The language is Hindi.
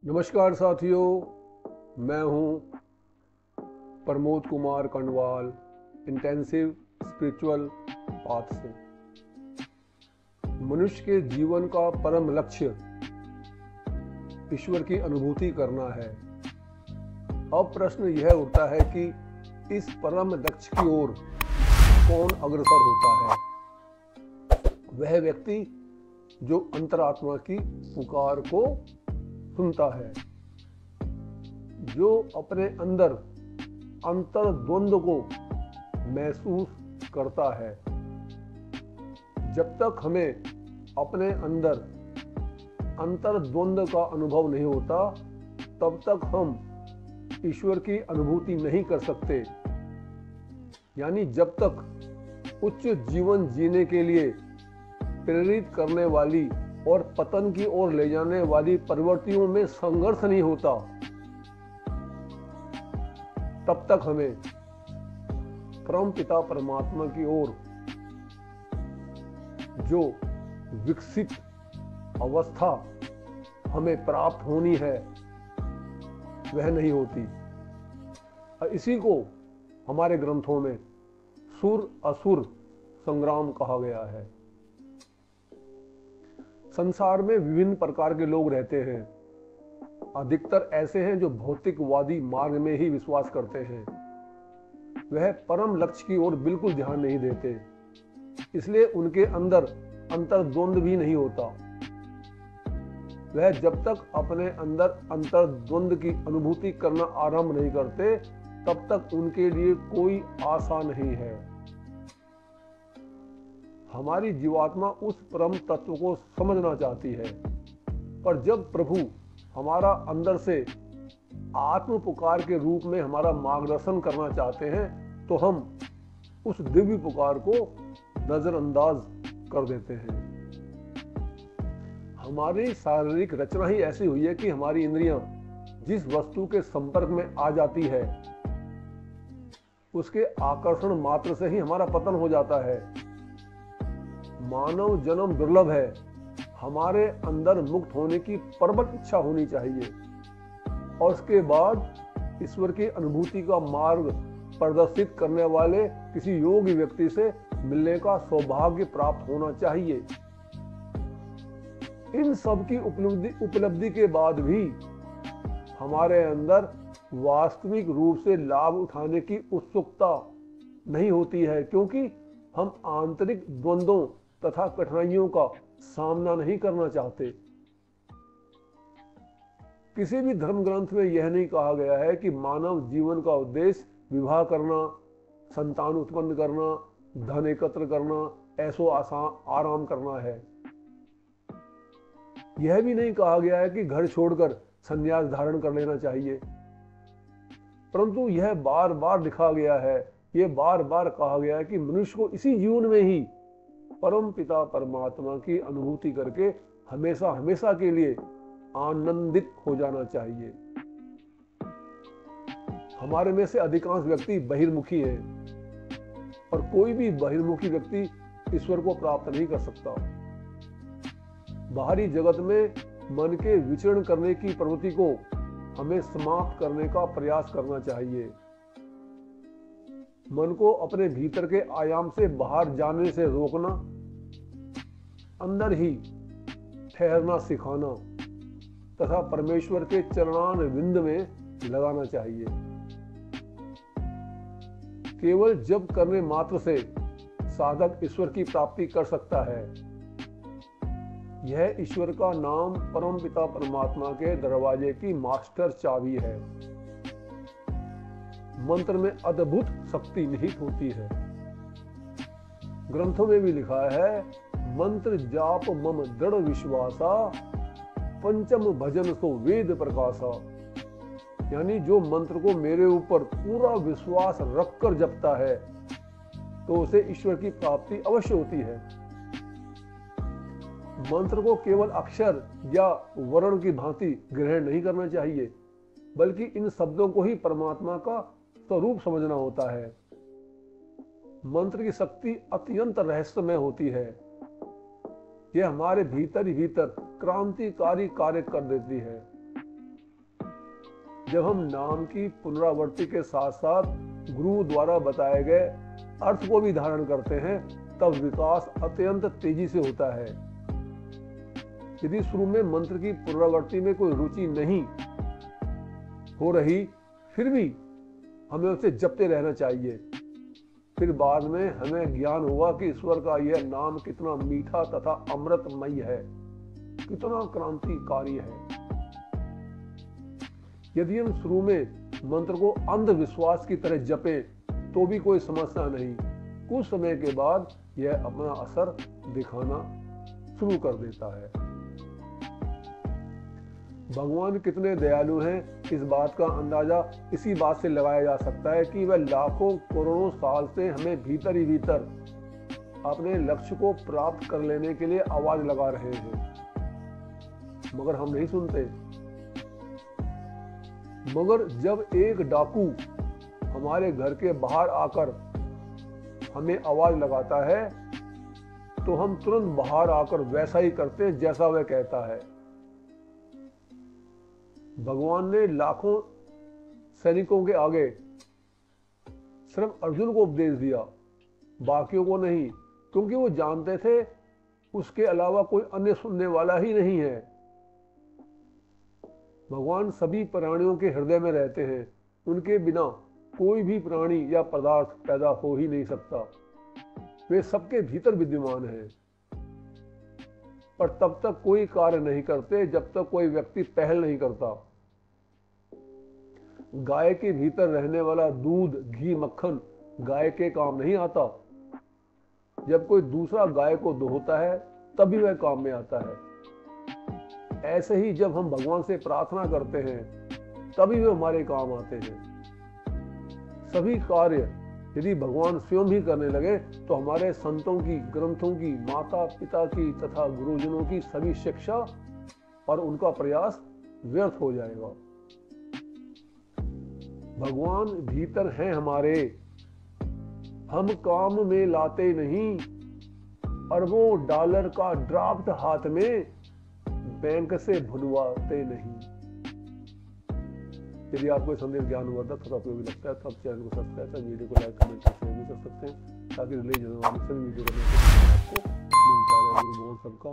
नमस्कार साथियों, मैं हूं Pramod Kumar Kandwal intensive spiritual path से। मनुष्य के जीवन का परम लक्ष्य ईश्वर की अनुभूति करना है। अब प्रश्न यह उठता है कि इस परम लक्ष्य की ओर कौन अग्रसर होता है? वह व्यक्ति जो अंतरात्मा की पुकार को सुनता है, जो अपने अंदर अंतर्द्वंद को महसूस करता है। जब तक हमें अपने अंदर अंतर्द्वंद का अनुभव नहीं होता, तब तक हम ईश्वर की अनुभूति नहीं कर सकते। यानी जब तक उच्च जीवन जीने के लिए प्रेरित करने वाली और पतन की ओर ले जाने वाली प्रवृत्तियों में संघर्ष नहीं होता, तब तक हमें परम पिता परमात्मा की ओर जो विकसित अवस्था हमें प्राप्त होनी है वह नहीं होती। और इसी को हमारे ग्रंथों में सुर असुर संग्राम कहा गया है। संसार में विभिन्न प्रकार के लोग रहते हैं। अधिकतर ऐसे हैं जो भौतिकवादी मार्ग में ही विश्वास करते हैं। वह परम लक्ष्य की ओर बिल्कुल ध्यान नहीं देते, इसलिए उनके अंदर अंतर्द्वंद भी नहीं होता। वह जब तक अपने अंदर अंतर्द्वंद की अनुभूति करना आरंभ नहीं करते, तब तक उनके लिए कोई आशा नहीं है। हमारी जीवात्मा उस परम तत्व को समझना चाहती है, पर जब प्रभु हमारा अंदर से आत्म पुकार के रूप में हमारा मार्गदर्शन करना चाहते हैं, तो हम उस दिव्य पुकार को नजरअंदाज कर देते हैं। हमारी शारीरिक रचना ही ऐसी हुई है कि हमारी इंद्रियां जिस वस्तु के संपर्क में आ जाती है, उसके आकर्षण मात्र से ही हमारा पतन हो जाता है। मानव जन्म दुर्लभ है। हमारे अंदर मुक्त होने की प्रबल इच्छा होनी चाहिए और उसके बाद ईश्वर की अनुभूति का मार्ग प्रदर्शित करने वाले किसी योगी व्यक्ति से मिलने का सौभाग्य प्राप्त होना चाहिए। इन सब की उपलब्धि के बाद भी हमारे अंदर वास्तविक रूप से लाभ उठाने की उत्सुकता नहीं होती है, क्योंकि हम आंतरिक द्वंद्वों तथा कठिनाइयों का सामना नहीं करना चाहते। किसी भी धर्म ग्रंथ में यह नहीं कहा गया है कि मानव जीवन का उद्देश्य विवाह करना, संतान उत्पन्न करना, धन एकत्र करना, ऐसो आराम करना है। यह भी नहीं कहा गया है कि घर छोड़कर संन्यास धारण कर लेना चाहिए। परंतु यह बार बार लिखा गया है, यह बार बार कहा गया है कि मनुष्य को इसी जीवन में ही परम पिता परमात्मा की अनुभूति करके हमेशा हमेशा के लिए आनंदित हो जाना चाहिए। हमारे में से अधिकांश व्यक्ति बहिर्मुखी हैं और कोई भी बहिर्मुखी व्यक्ति ईश्वर को प्राप्त नहीं कर सकता। बाहरी जगत में मन के विचरण करने की प्रवृत्ति को हमें समाप्त करने का प्रयास करना चाहिए। मन को अपने भीतर के आयाम से बाहर जाने से रोकना, अंदर ही ठहरना सिखाना तथा परमेश्वर के चरणान विंद में लगाना चाहिए। केवल जप करने मात्र से साधक ईश्वर की प्राप्ति कर सकता है। यह ईश्वर का नाम परम पिता परमात्मा के दरवाजे की मास्टर चाबी है। मंत्र में अद्भुत शक्ति निहित होती है। ग्रंथों में भी लिखा है, मंत्र जाप मम दृढ़ विश्वासा, पंचम भजन सो वेद प्रकाशा। यानी जो मंत्र को मेरे ऊपर पूरा विश्वास रखकर जपता है, तो उसे ईश्वर की प्राप्ति अवश्य होती है। मंत्र को केवल अक्षर या वर्ण की भांति ग्रहण नहीं करना चाहिए, बल्कि इन शब्दों को ही परमात्मा का स्वरूप समझना होता है। मंत्र की शक्ति अत्यंत रहस्यमय होती है। यह हमारे भीतर ही भीतर क्रांतिकारी कार्य कर देती है। जब हम नाम की पुनरावृत्ति के साथ साथ गुरु द्वारा बताए गए अर्थ को भी धारण करते हैं, तब विकास अत्यंत तेजी से होता है। यदि शुरू में मंत्र की पुनरावृत्ति में कोई रुचि नहीं हो रही, फिर भी हमें उसे जपते रहना चाहिए। फिर बाद में हमें ज्ञान होगा कि ईश्वर का यह नाम कितना मीठा तथा अमृतमय है, कितना क्रांतिकारी है। यदि हम शुरू में मंत्र को अंधविश्वास की तरह जपें तो भी कोई समस्या नहीं। कुछ समय के बाद यह अपना असर दिखाना शुरू कर देता है। भगवान कितने दयालु हैं, इस बात का अंदाजा इसी बात से लगाया जा सकता है कि वह लाखों करोड़ों साल से हमें भीतर ही भीतर अपने लक्ष्य को प्राप्त कर लेने के लिए आवाज लगा रहे हैं, मगर हम नहीं सुनते। मगर जब एक डाकू हमारे घर के बाहर आकर हमें आवाज लगाता है तो हम तुरंत बाहर आकर वैसा ही करते जैसा वह कहता है। भगवान ने लाखों सैनिकों के आगे सिर्फ अर्जुन को उपदेश दिया, बाकियों को नहीं, क्योंकि वो जानते थे उसके अलावा कोई अन्य सुनने वाला ही नहीं है। भगवान सभी प्राणियों के हृदय में रहते हैं, उनके बिना कोई भी प्राणी या पदार्थ पैदा हो ही नहीं सकता। वे सबके भीतर विद्यमान हैं, पर तब तक कोई कार्य नहीं करते जब तक कोई व्यक्ति पहल नहीं करता। गाय के भीतर रहने वाला दूध, घी, मक्खन गाय के काम नहीं आता। जब कोई दूसरा गाय को दोहता है तभी वह काम में आता है। ऐसे ही जब हम भगवान से प्रार्थना करते हैं तभी वे हमारे काम आते हैं। सभी कार्य यदि भगवान स्वयं ही करने लगे तो हमारे संतों की, ग्रंथों की, माता पिता की तथा गुरुजनों की सभी शिक्षा और उनका प्रयास व्यर्थ हो जाएगा। भगवान भीतर हैं हमारे, हम काम में लाते नहीं। अरबों डॉलर का ड्राफ्ट हाथ में बैंक से भुलवाते नहीं। यदि आपको संदेश ज्ञान हुआ था, थोड़ा उपयोगी लगता है तो आप चैनल को सब्सक्राइब कर, वीडियो को लाइक, कमेंट, शेयर भी कर सकते हैं, ताकि रिलीज होने वाली सभी वीडियो का आपको मिलता रहे। गुरु भगवान सबका